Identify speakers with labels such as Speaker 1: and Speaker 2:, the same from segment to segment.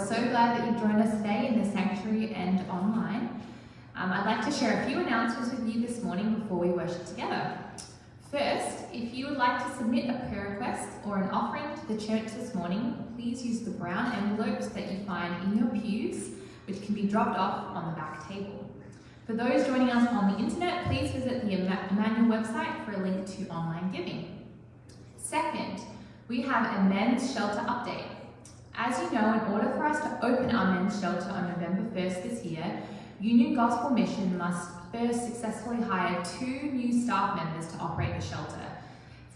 Speaker 1: so glad that you've joined us today in the sanctuary and online. I'd like to share a few announcements with you this morning before we worship together. First, if you would like to submit a prayer request or an offering to the church this morning, please use the brown envelopes that you find in your pews, which can be dropped off on the back table. For those joining us on the internet, please visit the Emmanuel website for a link to online giving. Second, we have a men's shelter update. As you know, in order for us to open our men's shelter on November 1st this year, Union Gospel Mission must first successfully hire 2 new staff members to operate the shelter.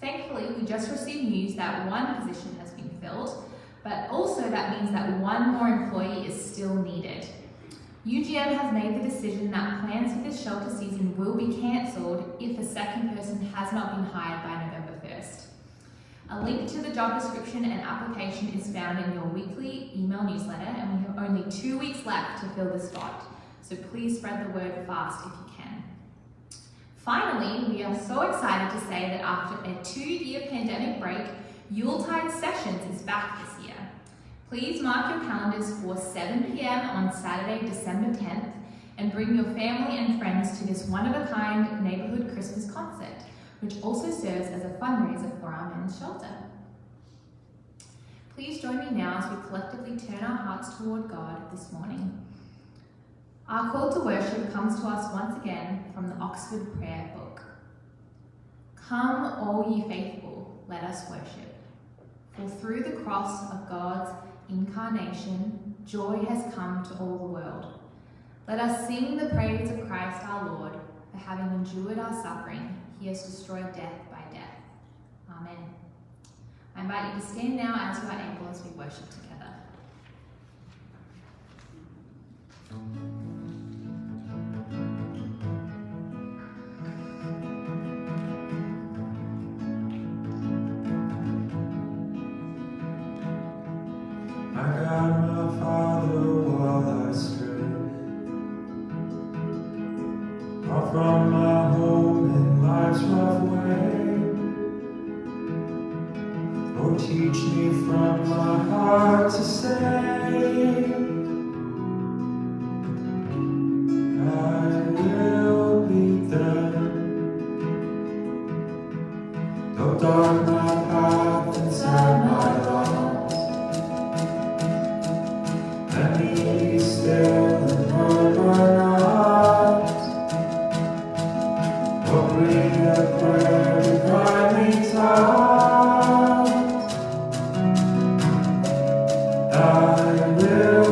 Speaker 1: Thankfully, we just received news that 1 position has been filled, but also that means that 1 more employee is still needed. UGM has made the decision that plans for this shelter season will be cancelled if a second person has not been hired by November 1st. A link to the job description and application is found in your weekly email newsletter, and we have only 2 weeks left to fill the spot, so please spread the word fast if you can. Finally, we are so excited to say that after a 2-year pandemic break, Yuletide Sessions is back this year. Please mark your calendars for 7 p.m. on Saturday, December 10th, and bring your family and friends to this one-of-a-kind neighborhood Christmas concert, which also serves as a fundraiser for our men's shelter. Please join me now as we collectively turn our hearts toward God this morning. Our call to worship comes to us once again from the Oxford Prayer Book. Come, all ye faithful, let us worship. For through the cross of God's incarnation, joy has come to all the world. Let us sing the praise of Christ our Lord, for having endured our suffering, he has destroyed death by death. Amen. I invite you to stand now as you are able as we worship together.
Speaker 2: I got my Father while I strayed, far from my home in life's rough way. Oh, teach me from my heart to say, I will be there. Though dark my path inside my loss, let me be still and murmur not. Oh, breathe a prayer divinely taught. I will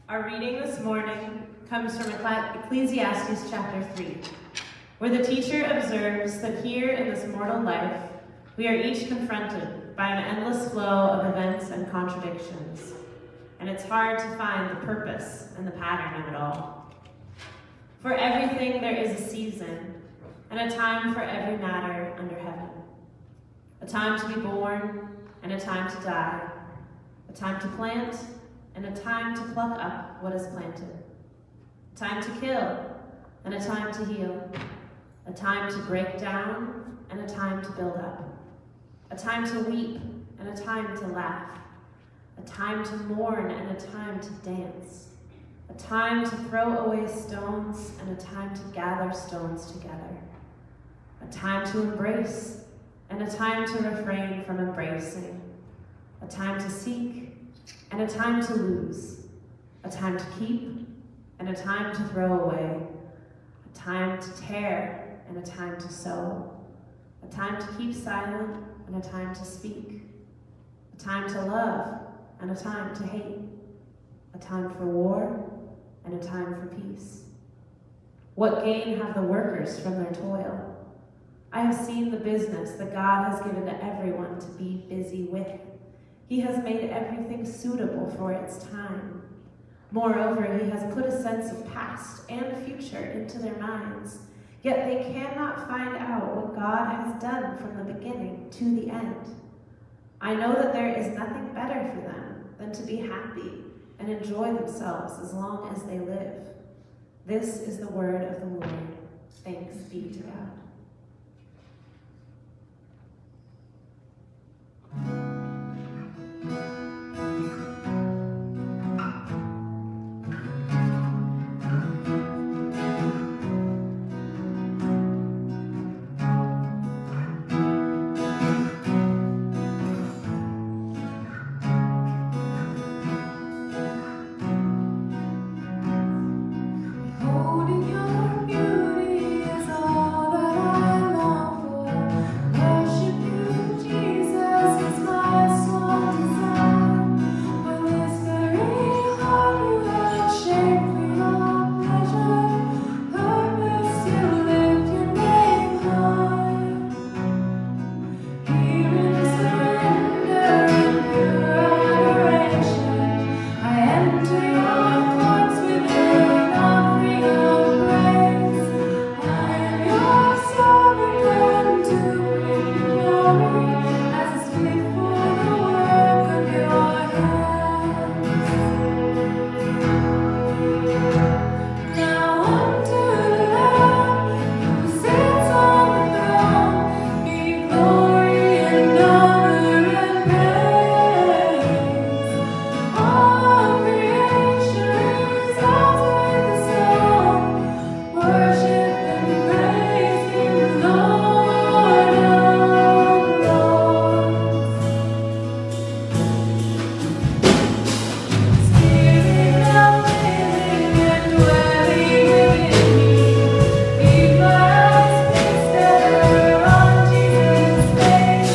Speaker 3: Our reading this morning comes from Ecclesiastes chapter 3, where the teacher observes that here in this mortal life, we are each confronted by an endless flow of events and contradictions, and it's hard to find the purpose and the pattern of it all. For everything there is a season, and a time for every matter under heaven. A time to be born, and a time to die. A time to plant, and a time to pluck up what is planted. A time to kill, and a time to heal. A time to break down, and a time to build up. A time to weep, and a time to laugh. A time to mourn, and a time to dance. A time to throw away stones, and a time to gather stones together. A time to embrace, and a time to refrain from embracing. A time to seek, and a time to lose. A time to keep, and a time to throw away. A time to tear, and a time to sow. A time to keep silent, and a time to speak. A time to love, and a time to hate. A time for war, and a time for peace. What gain have the workers from their toil? I have seen the business that God has given to everyone to be busy with. He has made everything suitable for its time. Moreover, he has put a sense of past and future into their minds, yet they cannot find out what God has done from the beginning to the end. I know that there is nothing better for them than to be happy and enjoy themselves as long as they live. This is the word of the Lord. Thanks be to God.
Speaker 4: Holding your beauty is all that I long for. Worship you, Jesus, is my sole desire. When this very heart you have shaped for your pleasure, purpose to lift your name high. Here in surrender and pure adoration, I enter your courts with an offering of praise. I am your servant to bring glory as is fit for the work of your hands. Now unto the Lamb who sits on the throne be glory and honor and praise. All creation resounds with the song. Worship and praise Him, Lord of Lords. Spirit now living and dwelling within me, keep my eyes fixed ever on Jesus' face.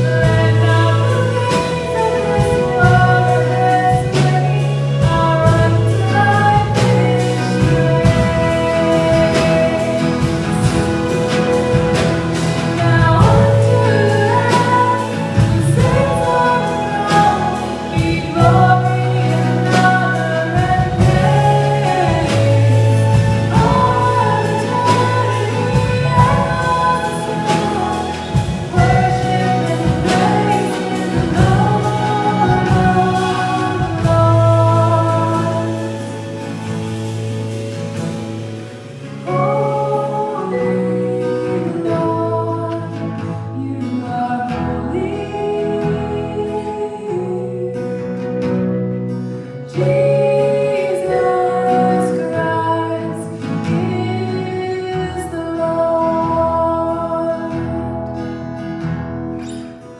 Speaker 4: Let not the things of this world impress me. I'll run till I finish the race. Now unto the Lamb who sits on the throne be glory and honor and praise. All eternity echoes the song. Worship and praise Him, Lord of Lords. Holy Lord, you are holy. Jesus Christ is the Lord.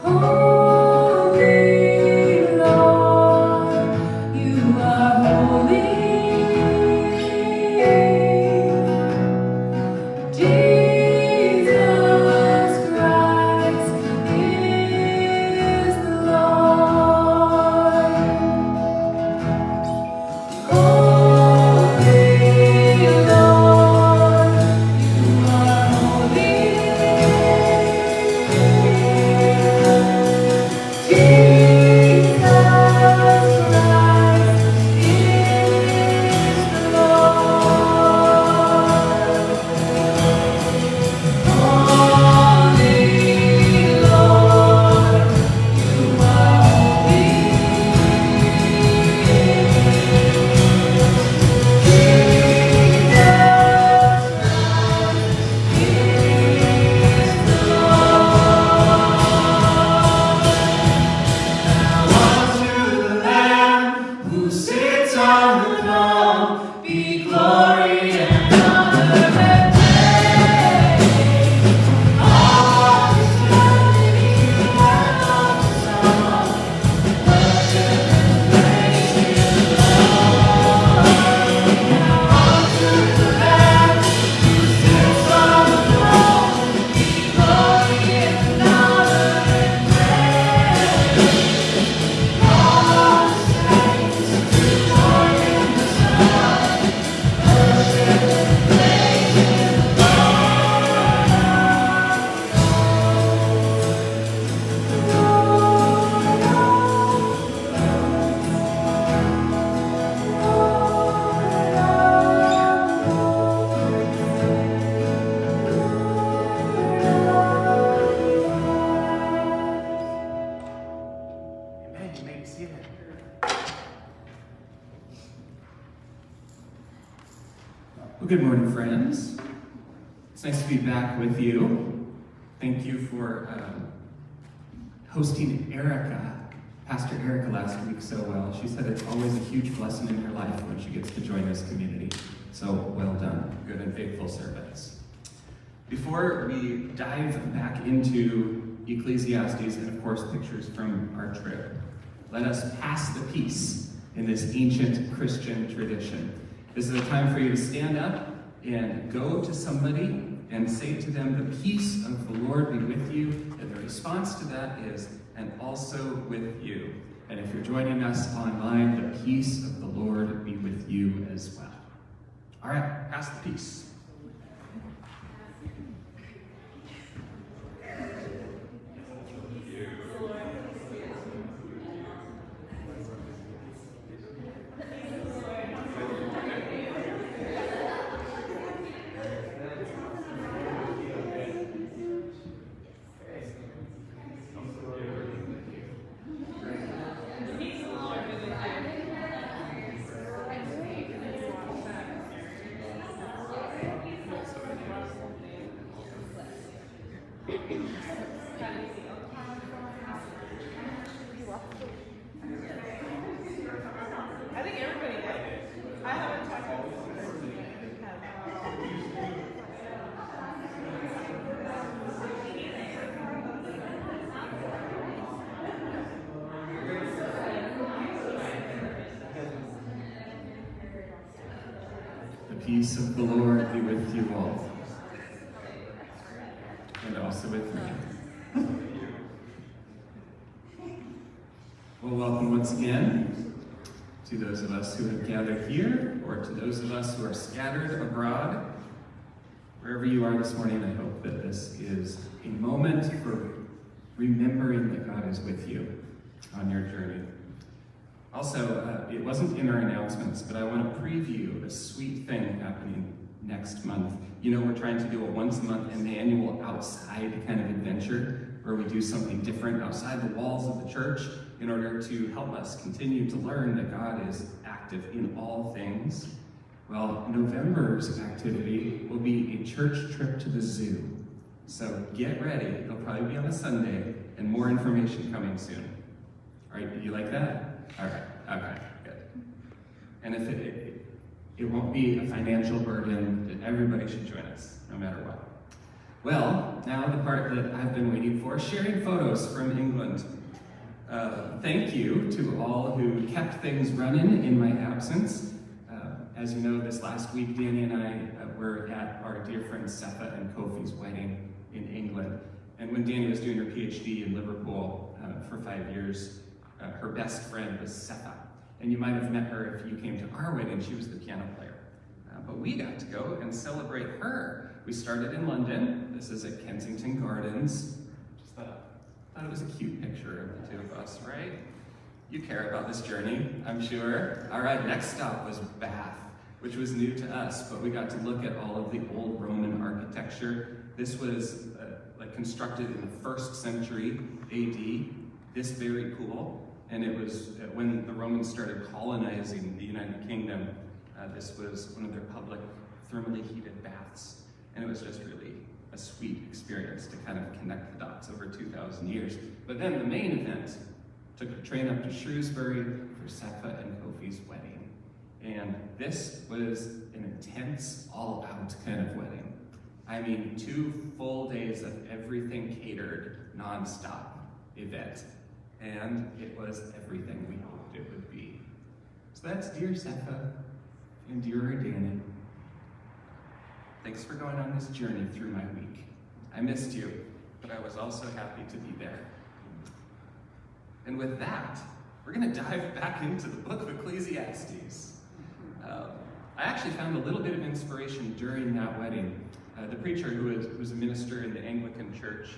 Speaker 4: Holy Lord, you are holy. Jesus Christ is the Lord.
Speaker 5: Well, good morning, friends. It's nice to be back with you. Thank you for hosting Pastor Erica last week so well. She said it's always a huge blessing in her life when she gets to join this community. So well done, good and faithful servants. Before we dive back into Ecclesiastes and of course pictures from our trip, let us pass the peace in this ancient Christian tradition. This is a time for you to stand up and go to somebody and say to them, the peace of the Lord be with you. And the response to that is, and also with you. And if you're joining us online, the peace of the Lord be with you as well. All right, pass the peace. The peace of the Lord be with you all, and also with me. Well, welcome once again to those of us who have gathered here, or to those of us who are scattered abroad. Wherever you are this morning, I hope that this is a moment for remembering that God is with you on your journey. Also, it wasn't in our announcements, but I want to preview a sweet thing happening next month. You know, we're trying to do a once-a-month Emmanuel outside kind of adventure, where we do something different outside the walls of the church in order to help us continue to learn that God is active in all things. Well, November's activity will be a church trip to the zoo. So get ready. It'll probably be on a Sunday, and more information coming soon. All right, you like that? All right, okay, good. And if it won't be a financial burden, that everybody should join us, no matter what. Well, now the part that I've been waiting for, sharing photos from England. Thank you to all who kept things running in my absence. As you know, this last week, Danny and I were at our dear friend Sepha and Kofi's wedding in England. And when Danny was doing her PhD in Liverpool for 5 years, her best friend was Sepha. And you might have met her if you came to our wedding. She was the piano player. But we got to go and celebrate her. We started in London. This is at Kensington Gardens. Just thought it was a cute picture of the two of us, right? You care about this journey, I'm sure. All right, next stop was Bath, which was new to us, but we got to look at all of the old Roman architecture. This was constructed in the 1st century AD. This very cool. And it was when the Romans started colonizing the United Kingdom, this was one of their public thermally heated baths. And it was just really a sweet experience to kind of connect the dots over 2,000 years. But then the main event, took a train up to Shrewsbury for Sepha and Kofi's wedding. And this was an intense, all-out kind of wedding. I mean, 2 full days of everything catered, non-stop event. And it was everything we hoped it would be. So that's dear Sepha and dear Danny. Thanks for going on this journey through my week. I missed you, but I was also happy to be there. And with that, we're going to dive back into the book of Ecclesiastes. I actually found a little bit of inspiration during that wedding. The preacher who was a minister in the Anglican church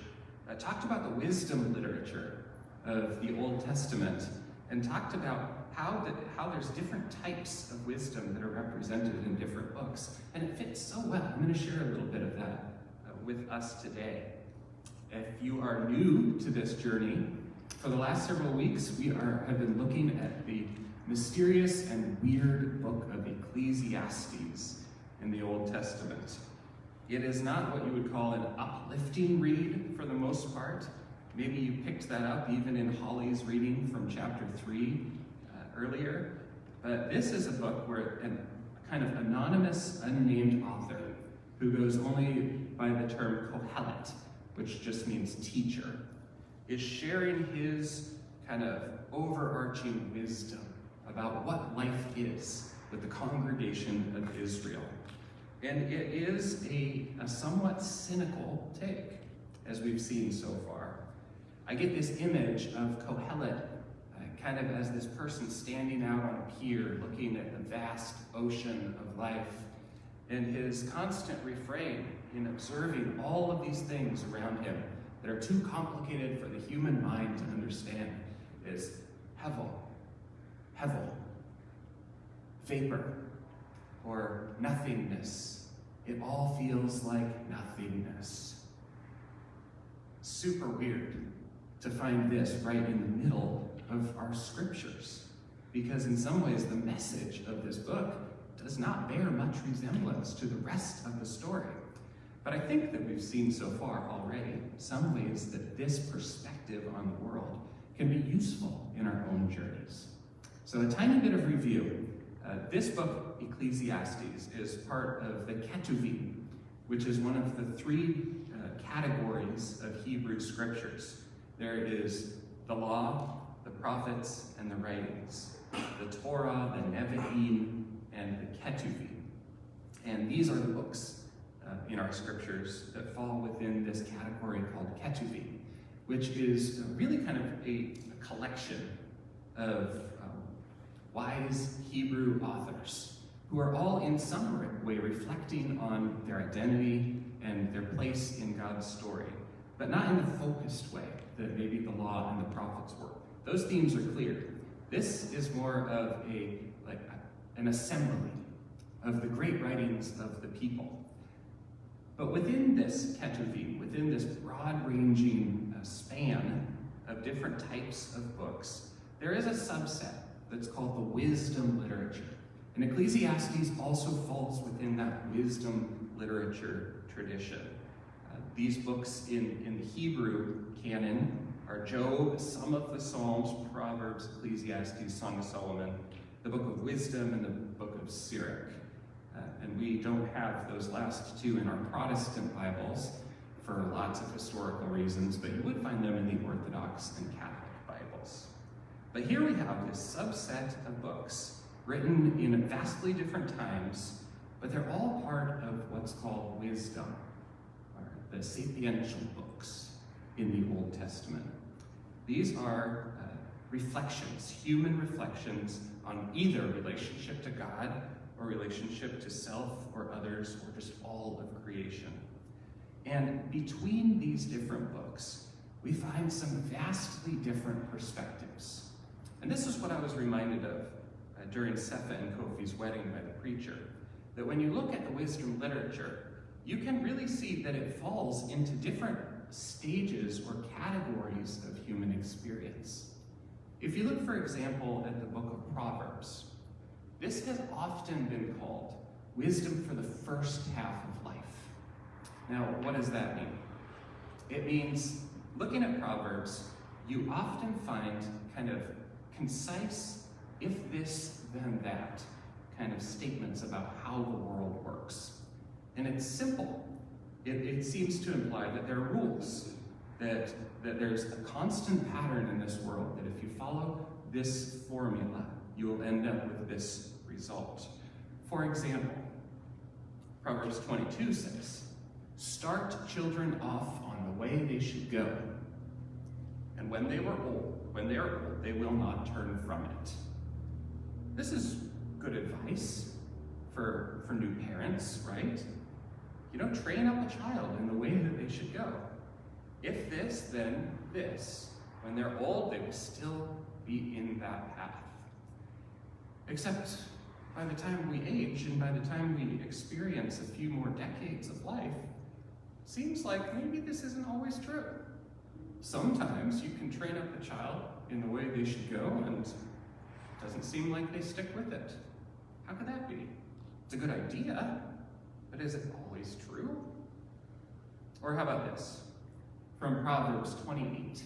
Speaker 5: talked about the wisdom literature of the Old Testament and talked about how there's different types of wisdom that are represented in different books. And it fits so well. I'm going to share a little bit of that with us today. If you are new to this journey, for the last several weeks, we have been looking at the mysterious and weird book of Ecclesiastes. in the Old Testament. It is not what you would call an uplifting read for the most part. Maybe you picked that up even in Holly's reading from chapter 3 earlier. But this is a book where a kind of anonymous, unnamed author who goes only by the term Qohelet, which just means teacher, is sharing his kind of overarching wisdom about what life is with the congregation of Israel. And it is a somewhat cynical take, as we've seen so far. I get this image of Qohelet kind of as this person standing out on a pier looking at the vast ocean of life, and his constant refrain in observing all of these things around him that are too complicated for the human mind to understand is hevel, vapor, or nothingness. It all feels like nothingness. Super weird to find this right in the middle of our scriptures, because in some ways the message of this book does not bear much resemblance to the rest of the story. But I think that we've seen so far already some ways that this perspective on the world can be useful in our own journeys. So a tiny bit of review. This book, Ecclesiastes, is part of the Ketuvim, which is one of the three categories of Hebrew scriptures. There is the law, the prophets, and the writings, the Torah, the Nevi'im, and the Ketuvim. And these are the books in our scriptures that fall within this category called Ketuvim, which is really kind of a collection of wise Hebrew authors who are all in some way reflecting on their identity and their place in God's story, but not in the focused way that maybe the law and the prophets were. Those themes are clear. This is more of an assembly of the great writings of the people. But within this Ketuvim, within this broad-ranging span of different types of books, there is a subset that's called the wisdom literature. And Ecclesiastes also falls within that wisdom literature tradition. These books in the Hebrew canon are Job, some of the Psalms, Proverbs, Ecclesiastes, Song of Solomon, the Book of Wisdom, and the Book of Sirach. And we don't have those last two in our Protestant Bibles for lots of historical reasons, but you would find them in the Orthodox and Catholic Bibles. But here we have this subset of books written in vastly different times, but they're all part of what's called wisdom, or the sapiential books in the Old Testament. These are reflections, human reflections on either relationship to God or relationship to self or others or just all of creation. And between these different books, we find some vastly different perspectives. And this is what I was reminded of during Sepha and Kofi's wedding by the preacher, that when you look at the wisdom literature, you can really see that it falls into different stages or categories of human experience. If you look, for example, at the book of Proverbs, this has often been called wisdom for the first half of life. Now, what does that mean? It means, looking at Proverbs, you often find kind of concise, if this, then that, kind of statements about how the world works. And it's simple. It seems to imply that there are rules, that there's a constant pattern in this world, that if you follow this formula, you will end up with this result. For example, Proverbs 22 says, "Start children off on the way they should go, and when they are old, they will not turn from it." This is good advice for new parents, right? Train up a child in the way that they should go. If this, then this. When they're old, they will still be in that path. Except by the time we age and by the time we experience a few more decades of life, it seems like maybe this isn't always true. Sometimes you can train up a child in the way they should go and it doesn't seem like they stick with it. How could that be? It's a good idea, but is it always true? Or how about this? From Proverbs 28.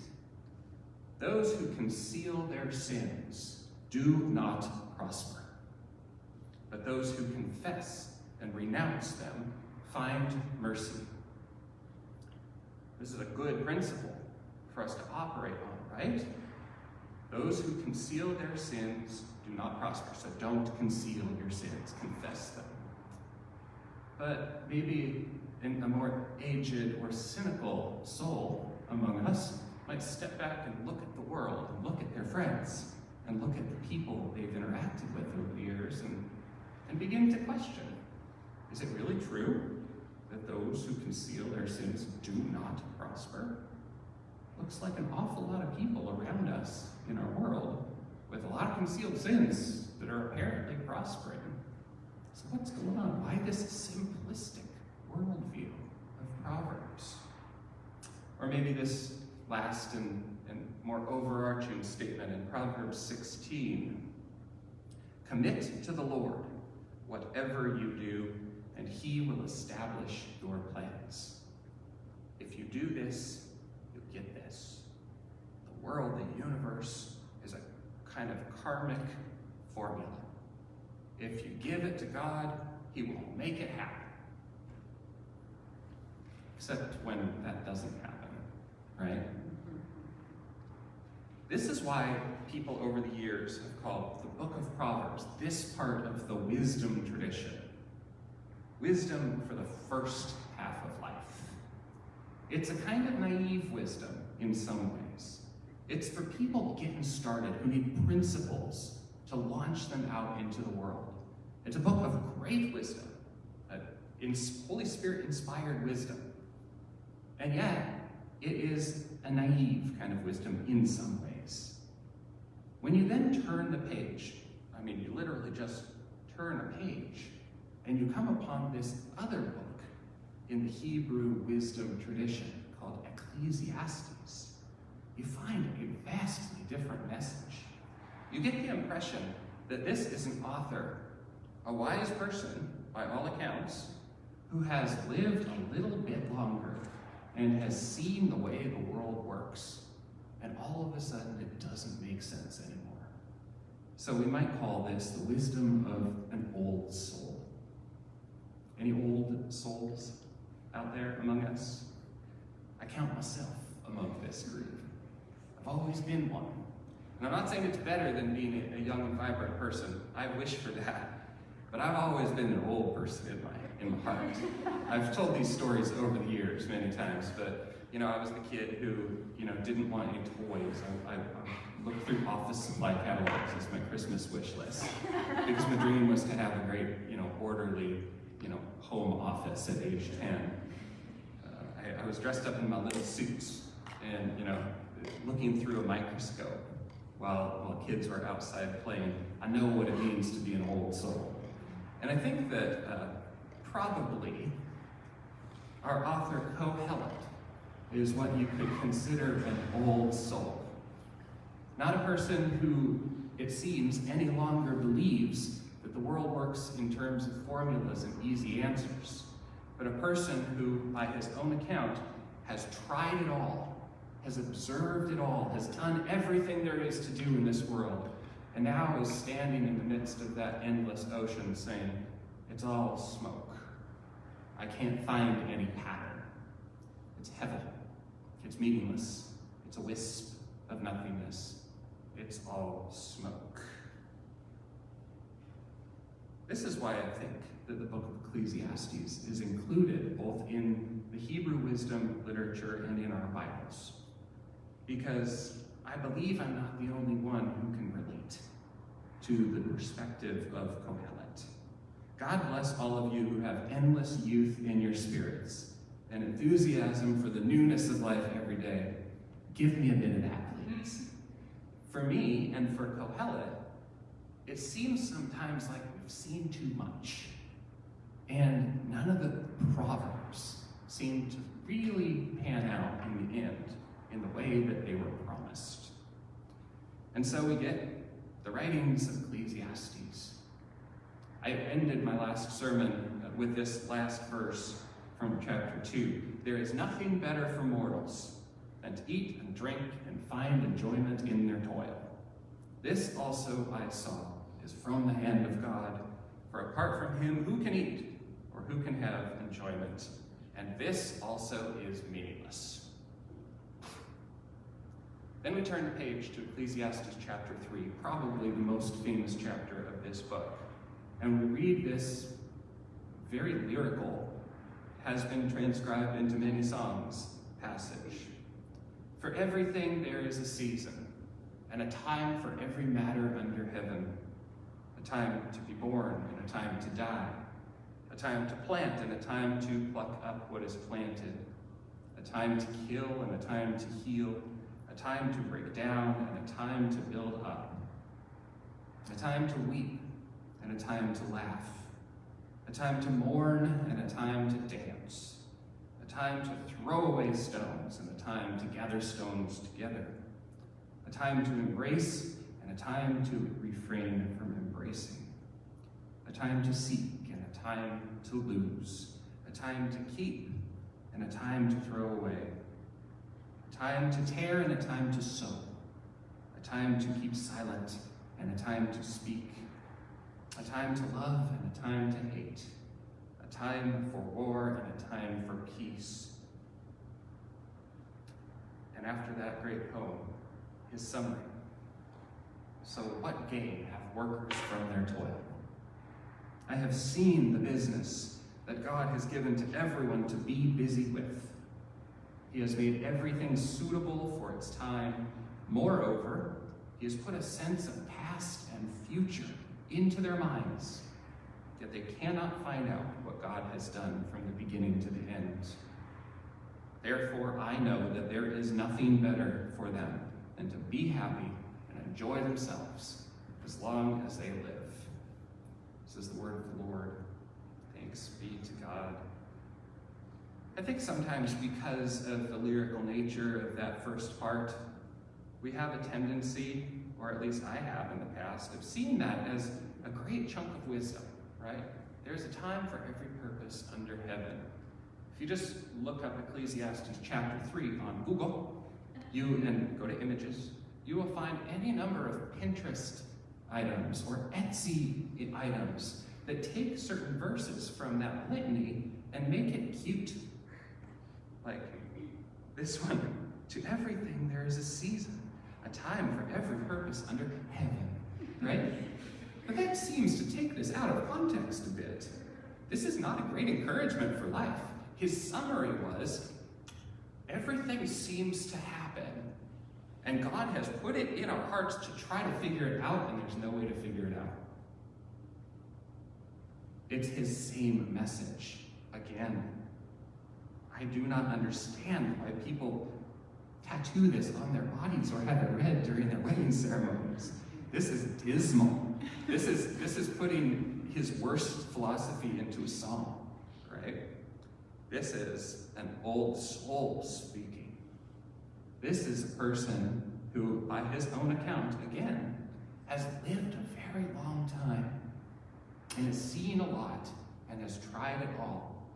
Speaker 5: Those who conceal their sins do not prosper, but those who confess and renounce them find mercy. This is a good principle for us to operate on, right? Those who conceal their sins do not prosper, so don't conceal your sins, confess them. But maybe a more aged or cynical soul among us might step back and look at the world, and look at their friends, and look at the people they've interacted with over the years, and begin to question, is it really true that those who conceal their sins do not prosper? Looks like an awful lot of people around us in our world with a lot of concealed sins that are apparently prospering. So what's going on? Why this simplistic worldview of Proverbs? Or maybe this last and more overarching statement in Proverbs 16. Commit to the Lord whatever you do, and he will establish your plans. If you do this, you'll get this. The world, the universe, is a kind of karmic formula. If you give it to God, he will make it happen. Except when that doesn't happen, right? This is why people over the years have called the book of Proverbs this part of the wisdom tradition. Wisdom for the first half of life. It's a kind of naive wisdom in some ways. It's for people getting started who need principles to launch them out into the world. It's a book of great wisdom, Holy Spirit inspired wisdom. And yet, it is a naive kind of wisdom in some ways. When you then turn the page, I mean, you literally just turn a page, and you come upon this other book in the Hebrew wisdom tradition called Ecclesiastes, you find a vastly different message. You get the impression that this is an author, a wise person, by all accounts, who has lived a little bit longer and has seen the way the world works, and all of a sudden it doesn't make sense anymore. So we might call this the wisdom of an old soul. Any old souls out there among us? I count myself among this group. I've always been one. And I'm not saying it's better than being a young and vibrant person. I wish for that. But I've always been an old person in my heart. I've told these stories over the years many times, but I was the kid who, didn't want any toys. I looked through office supply catalogs as my Christmas wish list, because my dream was to have a great, orderly, home office at age 10. I was dressed up in my little suits and, looking through a microscope while kids were outside playing. I know what it means to be an old soul. And I think that probably our author Qohelet is what you could consider an old soul. Not a person who, it seems, any longer believes that the world works in terms of formulas and easy answers, but a person who, by his own account, has tried it all, has observed it all, has done everything there is to do in this world, and now is standing in the midst of that endless ocean saying, it's all smoke. I can't find any pattern. It's heavy. It's meaningless. It's a wisp of nothingness. It's all smoke. This is why I think that the book of Ecclesiastes is included both in the Hebrew wisdom literature and in our Bibles. Because I believe I'm not the only one who can relate to the perspective of Qohelet. God bless all of you who have endless youth in your spirits and enthusiasm for the newness of life every day. Give me a bit of that, please. For me and for Qohelet, it seems sometimes like we've seen too much. And none of the proverbs seem to really pan out in the end in the way that they were promised. And so we get the writings of Ecclesiastes. I ended my last sermon with this last verse from chapter 2. There is nothing better for mortals than to eat and drink and find enjoyment in their toil. This also I saw is from the hand of God, for apart from him who can eat or who can have enjoyment? And this also is meaningless. Then we turn the page to Ecclesiastes chapter 3, probably the most famous chapter of this book. And we read this very lyrical, has been transcribed into many songs passage. For everything there is a season, and a time for every matter under heaven. A time to be born, and a time to die. A time to plant, and a time to pluck up what is planted. A time to kill, and a time to heal. A time to break down, and a time to build up. A time to weep, and a time to laugh. A time to mourn, and a time to dance. A time to throw away stones, and a time to gather stones together. A time to embrace, and a time to refrain from embracing. A time to seek, and a time to lose. A time to keep, and a time to throw away. A time to tear, and a time to sow. A time to keep silent, and a time to speak. A time to love, and a time to hate. A time for war, and a time for peace. And after that great poem, his summary. So what gain have workers from their toil? I have seen the business that God has given to everyone to be busy with. He has made everything suitable for its time. Moreover, he has put a sense of past and future into their minds, yet they cannot find out what God has done from the beginning to the end. Therefore, I know that there is nothing better for them than to be happy and enjoy themselves as long as they live. This is the word of the Lord. Thanks be to God. I think sometimes because of the lyrical nature of that first part, we have a tendency, or at least I have in the past, of seeing that as a great chunk of wisdom, right? There's a time for every purpose under heaven. If you just look up Ecclesiastes chapter 3 on Google, and go to images, you will find any number of Pinterest items or Etsy items that take certain verses from that litany and make it cute. Like this one, to everything there is a season, a time for every purpose under heaven, right? But that seems to take this out of context a bit. This is not a great encouragement for life. His summary was, everything seems to happen, and God has put it in our hearts to try to figure it out, and there's no way to figure it out. It's his same message again. I do not understand why people tattoo this on their bodies or have it read during their wedding ceremonies. This is dismal. This is putting his worst philosophy into a song, right? This is an old soul speaking. This is a person who, by his own account, again, has lived a very long time and has seen a lot and has tried it all.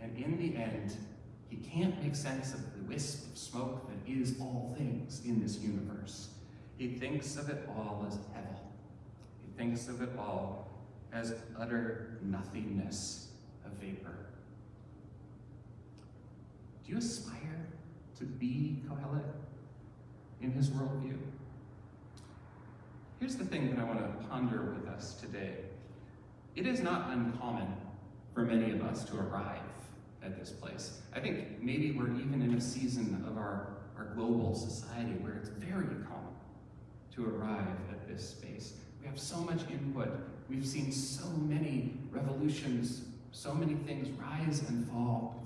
Speaker 5: And in the end, he can't make sense of the wisp of smoke that is all things in this universe. He thinks of it all as hevel. He thinks of it all as utter nothingness, a vapor. Do you aspire to be Qohelet in his worldview? Here's the thing that I want to ponder with us today. It is not uncommon for many of us to arrive at this place. I think maybe we're even in a season of our global society where it's very common to arrive at this space. We have so much input. We've seen so many revolutions, so many things rise and fall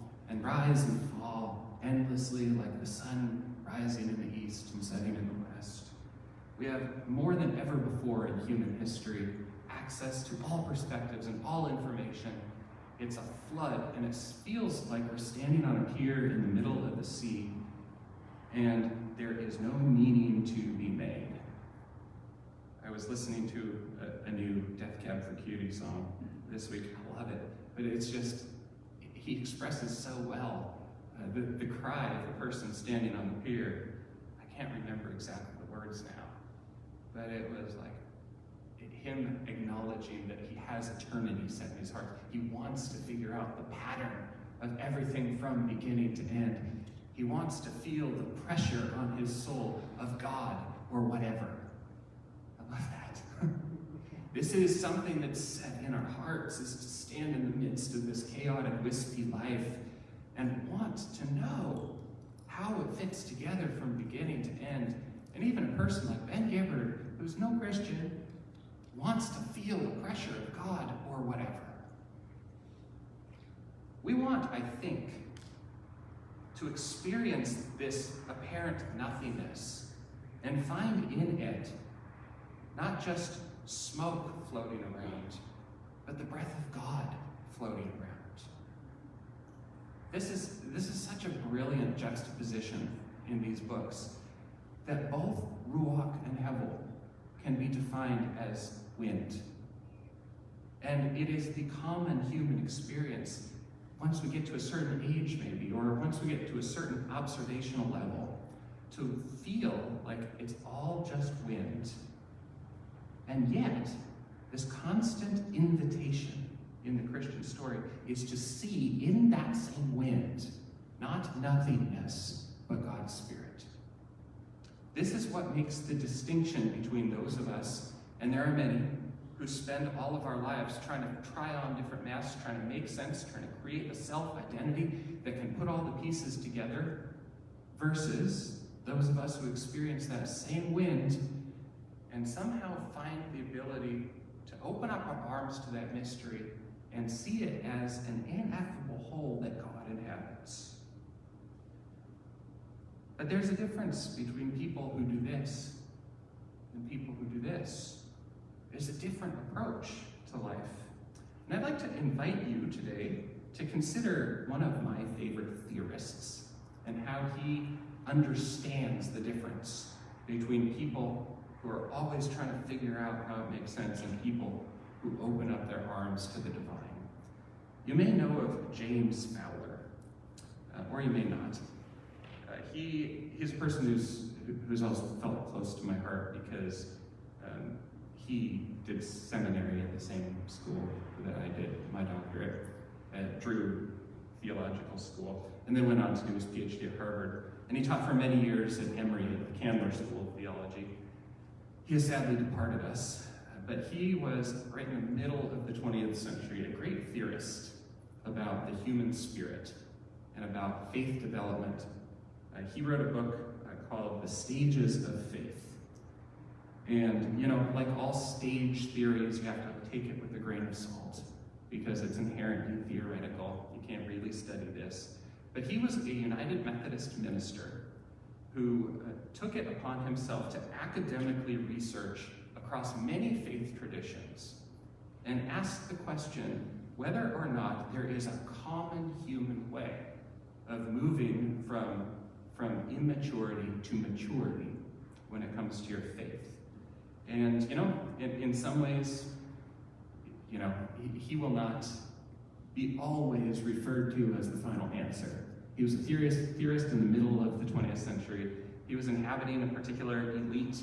Speaker 5: endlessly, like the sun rising in the east and setting in the west. We have more than ever before in human history access to all perspectives and all information. It's a flood, and it feels like we're standing on a pier in the middle of the sea, and there is no meaning to be made. I was listening to a new Death Cab for Cutie song this week. I love it. but it's just, he expresses so well the cry of the person standing on the pier. I can't remember exactly the words now, but it was like him acknowledging that he has eternity set in his heart. He wants to figure out the pattern of everything from beginning to end. He wants to feel the pressure on his soul of God or whatever. I love that. This is something that's set in our hearts, is to stand in the midst of this chaotic, wispy life and want to know how it fits together from beginning to end. And even a person like Ben Gibbard, who's no Christian, wants to feel the pressure of God or whatever. We want, I think, to experience this apparent nothingness and find in it not just smoke floating around, but the breath of God floating around. This is such a brilliant juxtaposition in these books, that both Ruach and Hevel can be defined as wind. And it is the common human experience, once we get to a certain age maybe, or once we get to a certain observational level, to feel like it's all just wind. And yet, this constant invitation in the Christian story is to see in that same wind, not nothingness, but God's Spirit. This is what makes the distinction between those of us, and there are many, who spend all of our lives trying to try on different masks, trying to make sense, trying to create a self-identity that can put all the pieces together, versus those of us who experience that same wind and somehow find the ability to open up our arms to that mystery and see it as an ineffable whole that God inhabits. But there's a difference between people who do this and people who do this. There's a different approach to life. And I'd like to invite you today to consider one of my favorite theorists and how he understands the difference between people who are always trying to figure out how it makes sense and people who open up their arms to the divine. You may know of James Fowler, or you may not. He's a person who's also felt close to my heart because he did seminary at the same school that I did my doctorate at Drew Theological School, and then went on to do his PhD at Harvard. And he taught for many years at Emory at the Candler School of Theology. He has sadly departed us, but he was right in the middle of the 20th century, a great theorist about the human spirit and about faith development. He wrote a book called The Stages of Faith. And, you know, like all stage theories, you have to take it with a grain of salt because it's inherently theoretical. You can't really study this. But he was a United Methodist minister who took it upon himself to academically research across many faith traditions and ask the question whether or not there is a common human way of moving from immaturity to maturity when it comes to your faith. And, you know, in some ways, you know, he will not be always referred to as the final answer. He was a theorist in the middle of the 20th century. He was inhabiting a particular elite,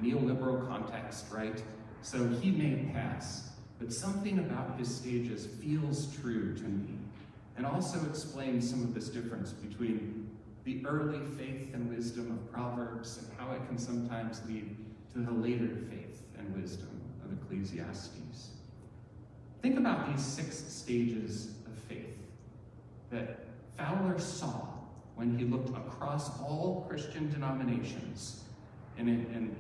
Speaker 5: neoliberal context, right? So he may pass, but something about his stages feels true to me, and also explains some of this difference between the early faith and wisdom of Proverbs and how it can sometimes lead to the later faith and wisdom of Ecclesiastes. Think about these 6 stages of faith that Fowler saw when he looked across all Christian denominations and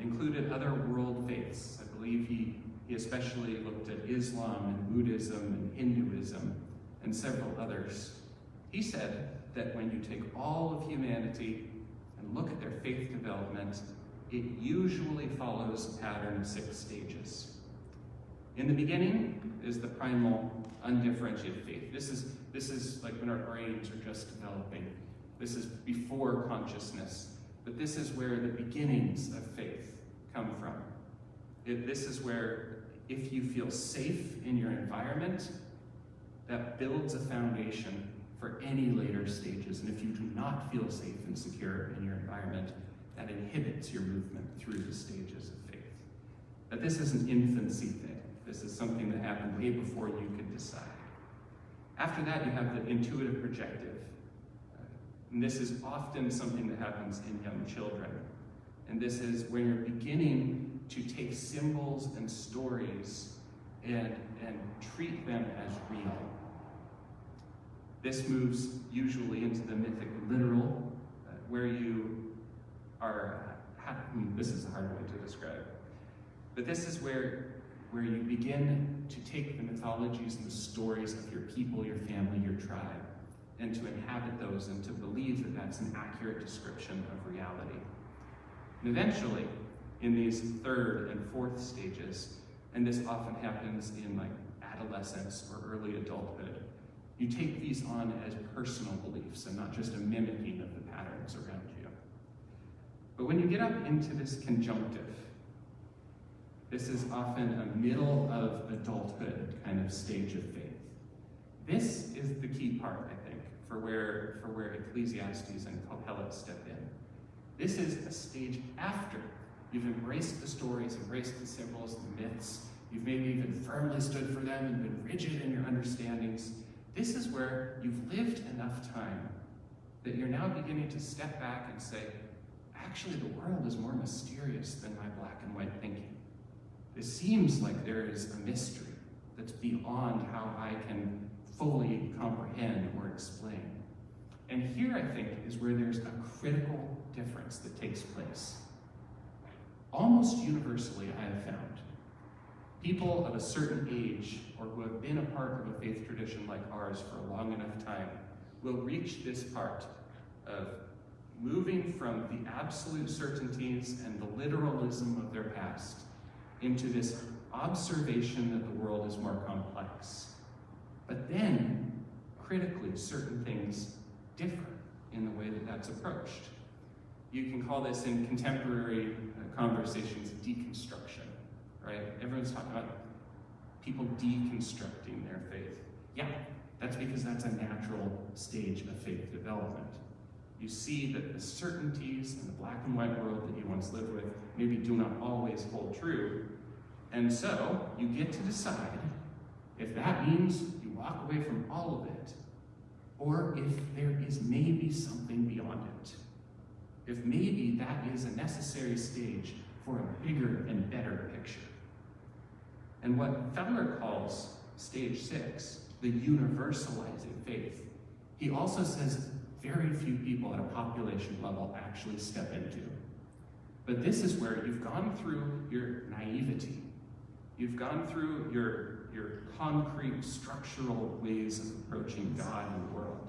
Speaker 5: included other world faiths. I believe he especially looked at Islam and Buddhism and Hinduism and several others. He said that when you take all of humanity and look at their faith development, it usually follows a pattern of 6 stages. In the beginning is the primal, undifferentiated faith. This is like when our brains are just developing. This is before consciousness. But this is where the beginnings of faith come from. This is where if you feel safe in your environment, that builds a foundation for any later stages. And if you do not feel safe and secure in your environment, that inhibits your movement through the stages of faith. But this is an infancy thing. This is something that happened way before you could decide. After that, you have the intuitive projective. And this is often something that happens in young children. And this is when you're beginning to take symbols and stories and treat them as real. This moves usually into the mythic literal, where you are, this is a hard way to describe, but this is where you begin to take the mythologies and the stories of your people, your family, your tribe, and to inhabit those and to believe that that's an accurate description of reality. And eventually, in these third and fourth stages, and this often happens in like adolescence or early adulthood, you take these on as personal beliefs and not just a mimicking of the patterns around you. But when you get up into this conjunctive, this is often a middle of adulthood kind of stage of faith. This is the key part, I think, for where Ecclesiastes and Qohelet step in. This is a stage after you've embraced the stories, embraced the symbols, the myths. You've maybe even firmly stood for them and been rigid in your understandings. This is where you've lived enough time that you're now beginning to step back and say, actually, the world is more mysterious than my black and white thinking. It seems like there is a mystery that's beyond how I can fully comprehend or explain. And here, I think, is where there's a critical difference that takes place. Almost universally, I have found, people of a certain age or who have been a part of a faith tradition like ours for a long enough time will reach this part of moving from the absolute certainties and the literalism of their past into this observation that the world is more complex. But then, critically, certain things differ in the way that that's approached. You can call this in contemporary conversations deconstruction, right? Everyone's talking about people deconstructing their faith. Yeah, that's because that's a natural stage of faith development. You see that the certainties in the black and white world that you once lived with maybe do not always hold true, and so you get to decide if that means you walk away from all of it, or if there is maybe something beyond it. If maybe that is a necessary stage for a bigger and better picture. And what Feller calls stage 6, the universalizing faith, he also says very few people at a population level actually step into. But this is where you've gone through your naivety. You've gone through your concrete structural ways of approaching God and the world.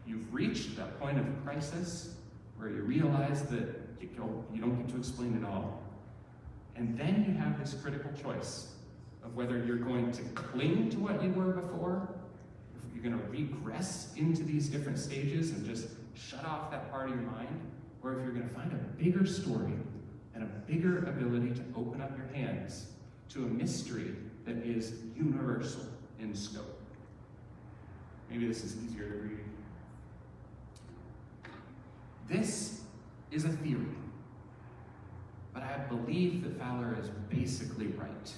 Speaker 5: You've reached that point of crisis where you realize that you don't get to explain it all. And then you have this critical choice of whether you're going to cling to what you were before, if you're going to regress into these different stages and just shut off that part of your mind, or if you're going to find a bigger story and a bigger ability to open up your hands to a mystery that is universal in scope. Maybe this is easier to read. This is a theory, but I believe that Fowler is basically right.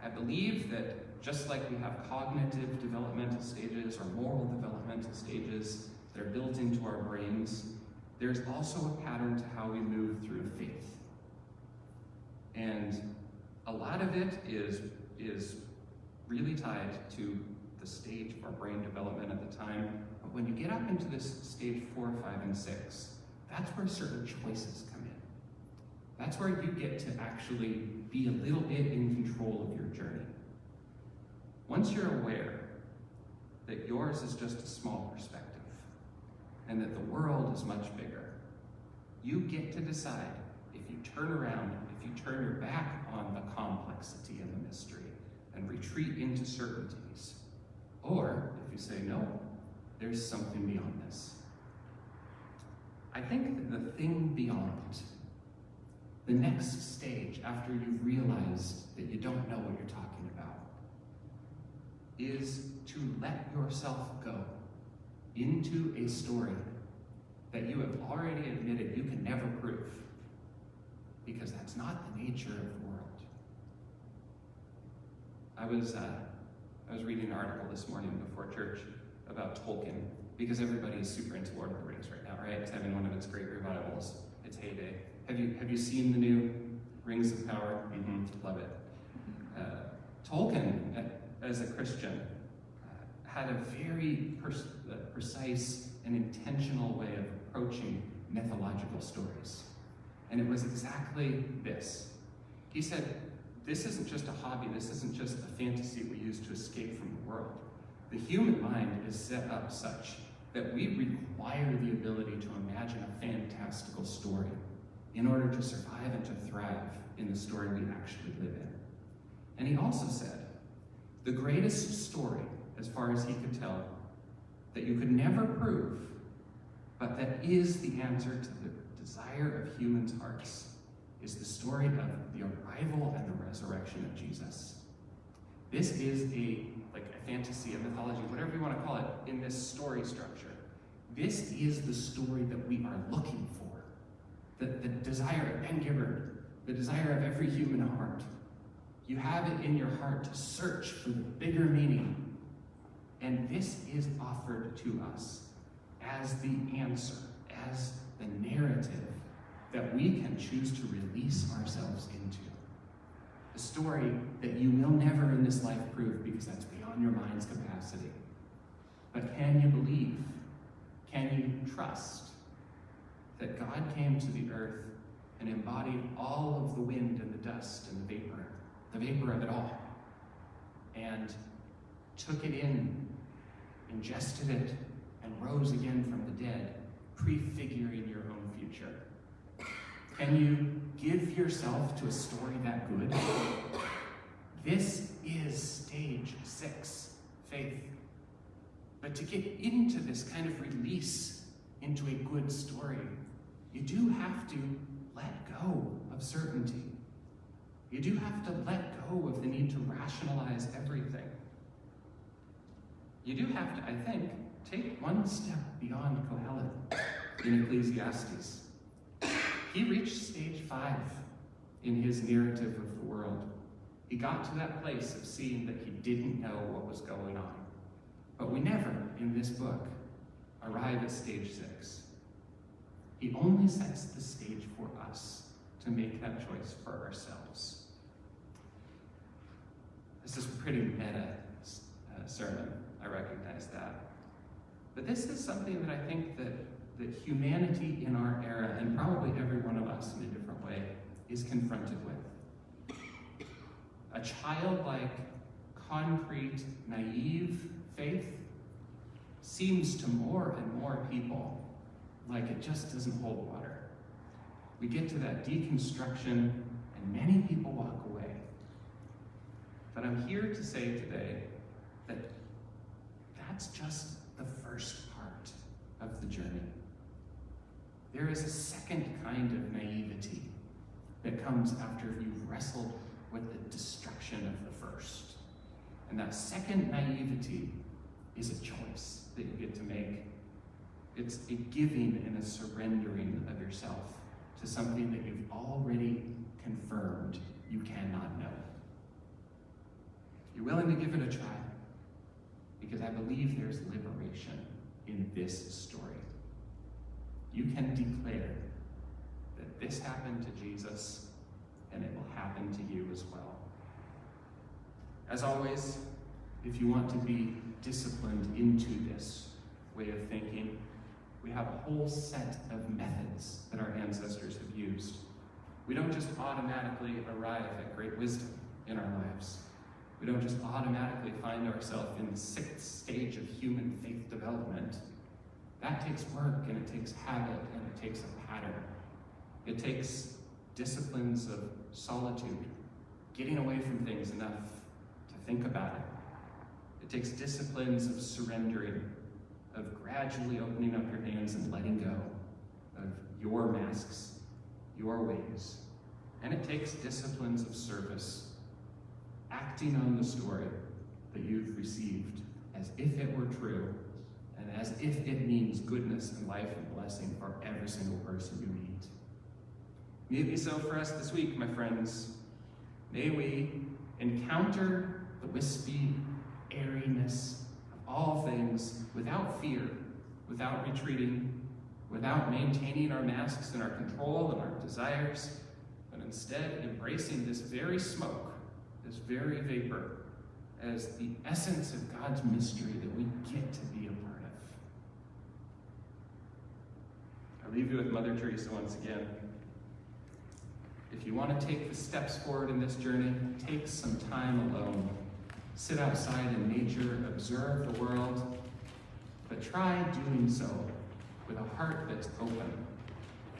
Speaker 5: I believe that just like we have cognitive developmental stages or moral developmental stages that are built into our brains, there's also a pattern to how we move through faith. And a lot of it is really tied to the stage of our brain development at the time. But when you get up into this stage 4, 5, and 6, that's where certain choices come in. That's where you get to actually be a little bit in control of your journey. Once you're aware that yours is just a small perspective and that the world is much bigger, you get to decide if you turn around, if you turn your back on the complexity and the mystery and retreat into certainties, or if you say, no, there's something beyond this. I think that the thing beyond, the next stage after you've realized that you don't know what you're talking about, is to let yourself go into a story that you have already admitted you can never prove, because that's not the nature of the world. I was reading an article this morning before church about Tolkien, because everybody is super into Lord of the Rings right now, right? It's having one of its great revivals. It's heyday. Have you seen the new Rings of Power? Love it. Tolkien, as a Christian, had a very precise and intentional way of approaching mythological stories. And it was exactly this. He said, this isn't just a hobby, this isn't just a fantasy we use to escape from the world. The human mind is set up such that we require the ability to imagine a fantastical story in order to survive and to thrive in the story we actually live in. And he also said, the greatest story, as far as he could tell, that you could never prove, but that is the answer to the desire of humans' hearts, is the story of the arrival and the resurrection of Jesus. This is a fantasy, a mythology, whatever you want to call it, in this story structure. This is the story that we are looking for. The desire of Ben Gibbard, the desire of every human heart. You have it in your heart to search for the bigger meaning. And this is offered to us as the answer, as the narrative that we can choose to release ourselves into. A story that you will never in this life prove, because that's beyond your mind's capacity. But can you believe? Can you trust that God came to the earth and embodied all of the wind and the dust and the vapor of it all, and took it in, ingested it, and rose again from the dead, prefiguring your own future? Can you give yourself to a story that good? This is stage 6, faith. But to get into this kind of release into a good story, you do have to let go of certainty. You do have to let go of the need to rationalize everything. You do have to, I think, take one step beyond Qohelet in Ecclesiastes. He reached stage 5 in his narrative of the world. He got to that place of seeing that he didn't know what was going on. But we never, in this book, arrive at stage 6. He only sets the stage for us to make that choice for ourselves. This is a pretty meta sermon, I recognize that. But this is something that I think that humanity in our era, and probably every one of us in a different way, is confronted with. A childlike, concrete, naive faith seems to more and more people like it just doesn't hold water. We get to that deconstruction, and many people walk away. But I'm here to say today that that's just the first part of the journey. There is a second kind of naivety that comes after you've wrestled with the destruction of the first. And that second naivety is a choice that you get to make. It's a giving and a surrendering of yourself to something that you've already confirmed you cannot know. You're willing to give it a try, because I believe there's liberation in this story. You can declare that this happened to Jesus, and it will happen to you as well. As always, if you want to be disciplined into this way of thinking, we have a whole set of methods that our ancestors have used. We don't just automatically arrive at great wisdom in our lives. We don't just automatically find ourselves in the 6th stage of human faith development. That takes work, and it takes habit, and it takes a pattern. It takes disciplines of solitude, getting away from things enough to think about it. It takes disciplines of surrendering, of gradually opening up your hands and letting go of your masks, your ways. And it takes disciplines of service, acting on the story, that you've received as if it were true, and as if it means goodness and life and blessing for every single person you meet. May it be so for us this week, my friends. May we encounter the wispy airiness of all things without fear, without retreating, without maintaining our masks and our control and our desires, but instead embracing this very smoke, this very vapor, as the essence of God's mystery that we get to be a part of. I leave you with Mother Teresa once again. If you want to take the steps forward in this journey, take some time alone. Sit outside in nature, observe the world, but try doing so with a heart that's open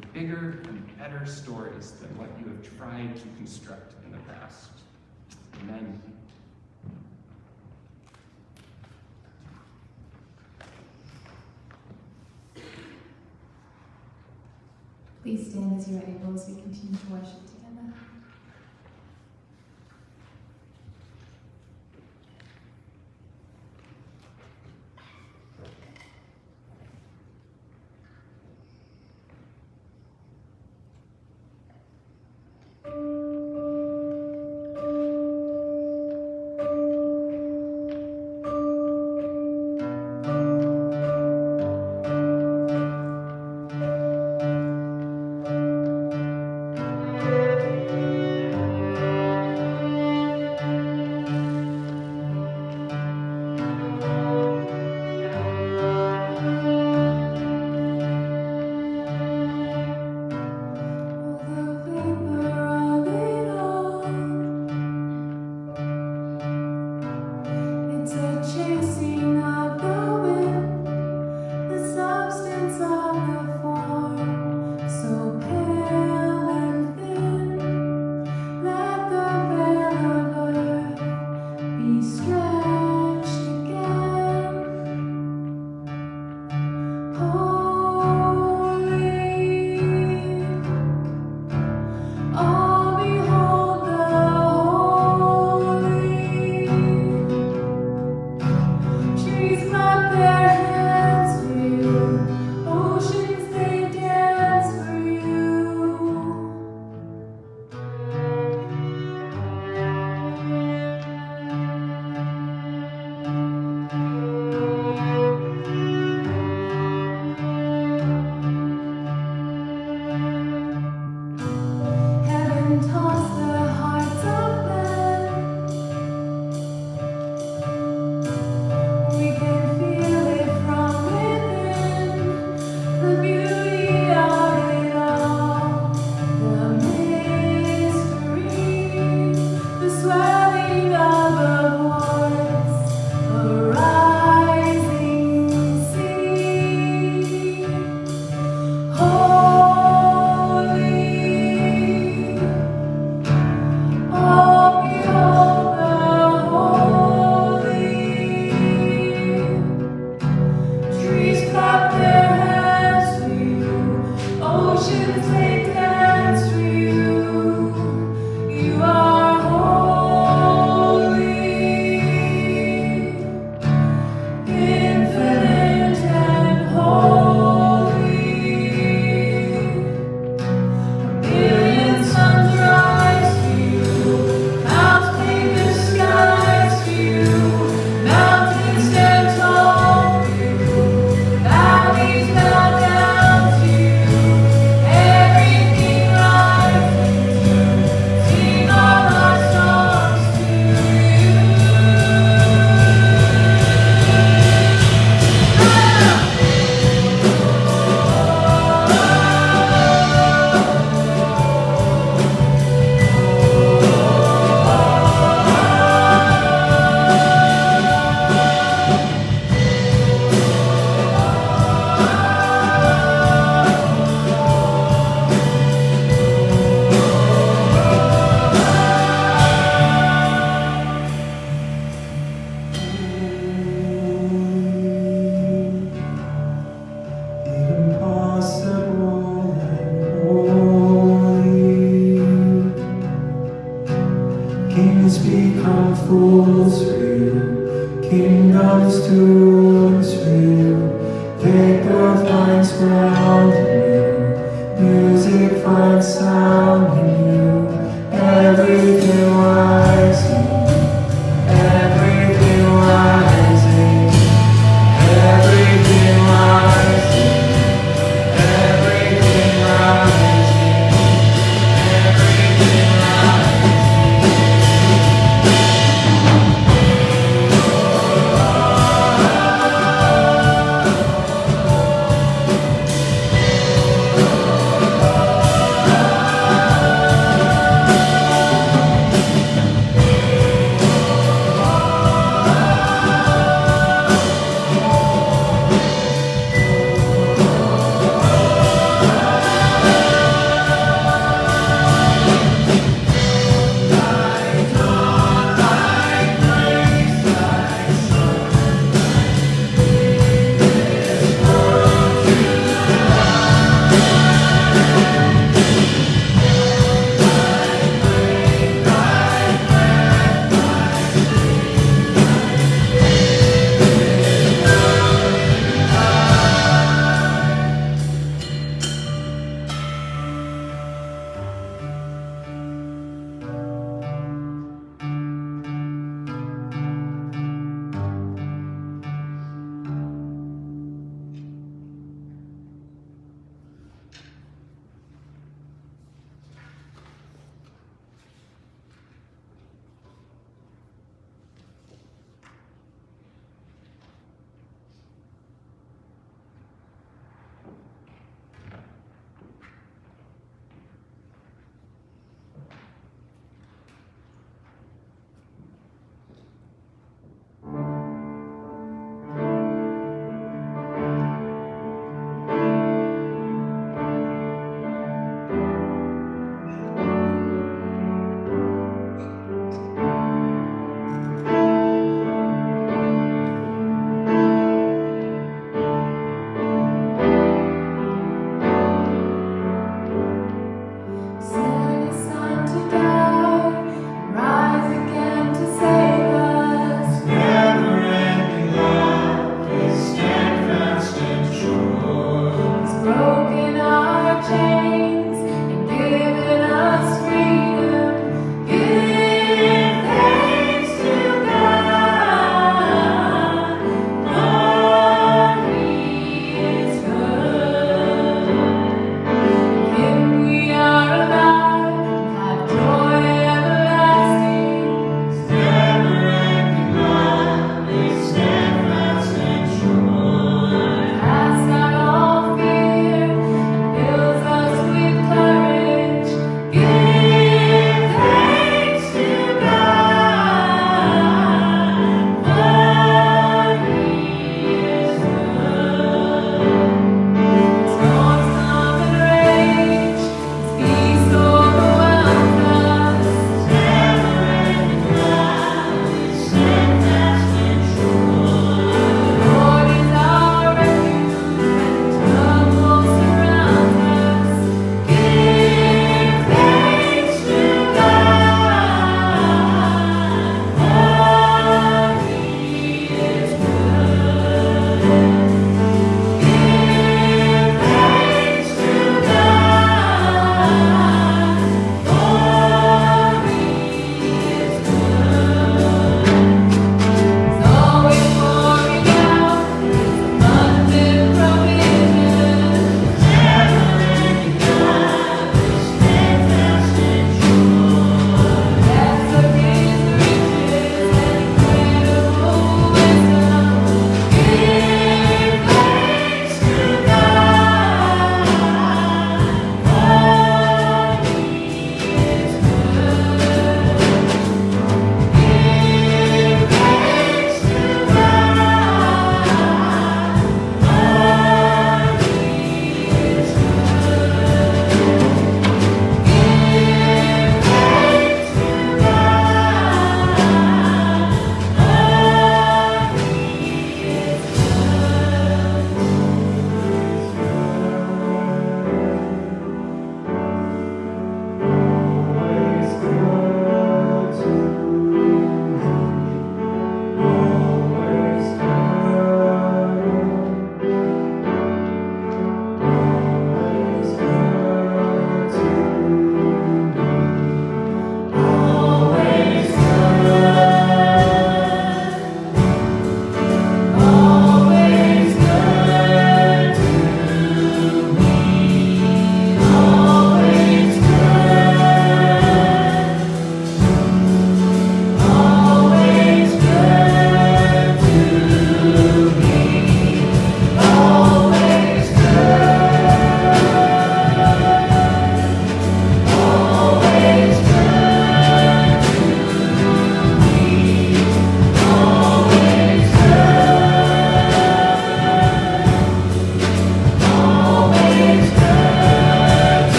Speaker 5: to bigger and better stories than what you have tried to construct in the past. Amen.
Speaker 1: Please stand as you are able as we continue to worship together.
Speaker 2: Kings become fools for you. Kingdoms to us real, paper finds ground in you, music finds sound in you, everything rising, everything rising, everything rising, everything rising, everything rising.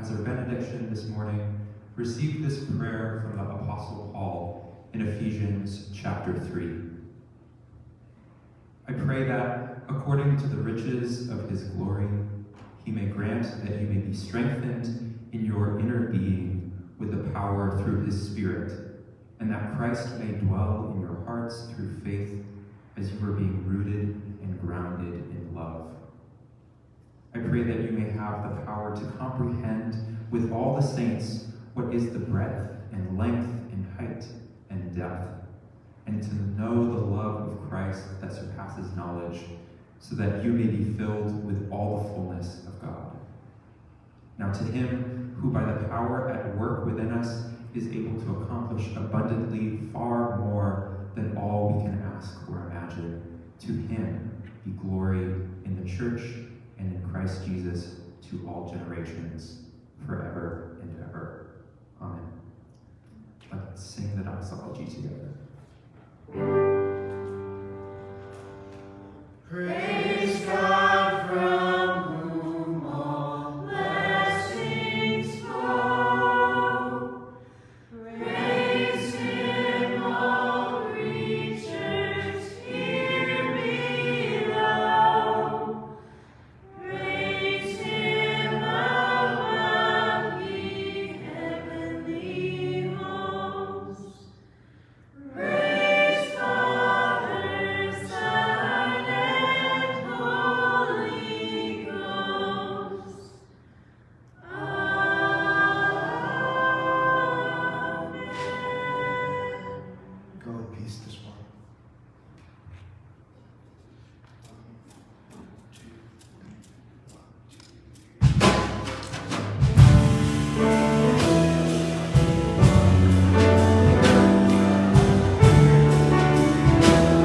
Speaker 6: as our benediction this morning, receive this prayer from the Apostle Paul in Ephesians chapter 3. I pray that, according to the riches of his glory, he may grant that you may be strengthened in your inner being with the power through his Spirit, and that Christ may dwell in your hearts through faith as you are being rooted and grounded in love. I pray that you may have the power to comprehend with all the saints what is the breadth and length and height and depth, and to know the love of Christ that surpasses knowledge, so that you may be filled with all the fullness of God. Now to him who by the power at work within us is able to accomplish abundantly far more than all we can ask or imagine, to him be glory in the church and in Christ Jesus to all generations, forever and ever. Amen. Let's sing the doxology together.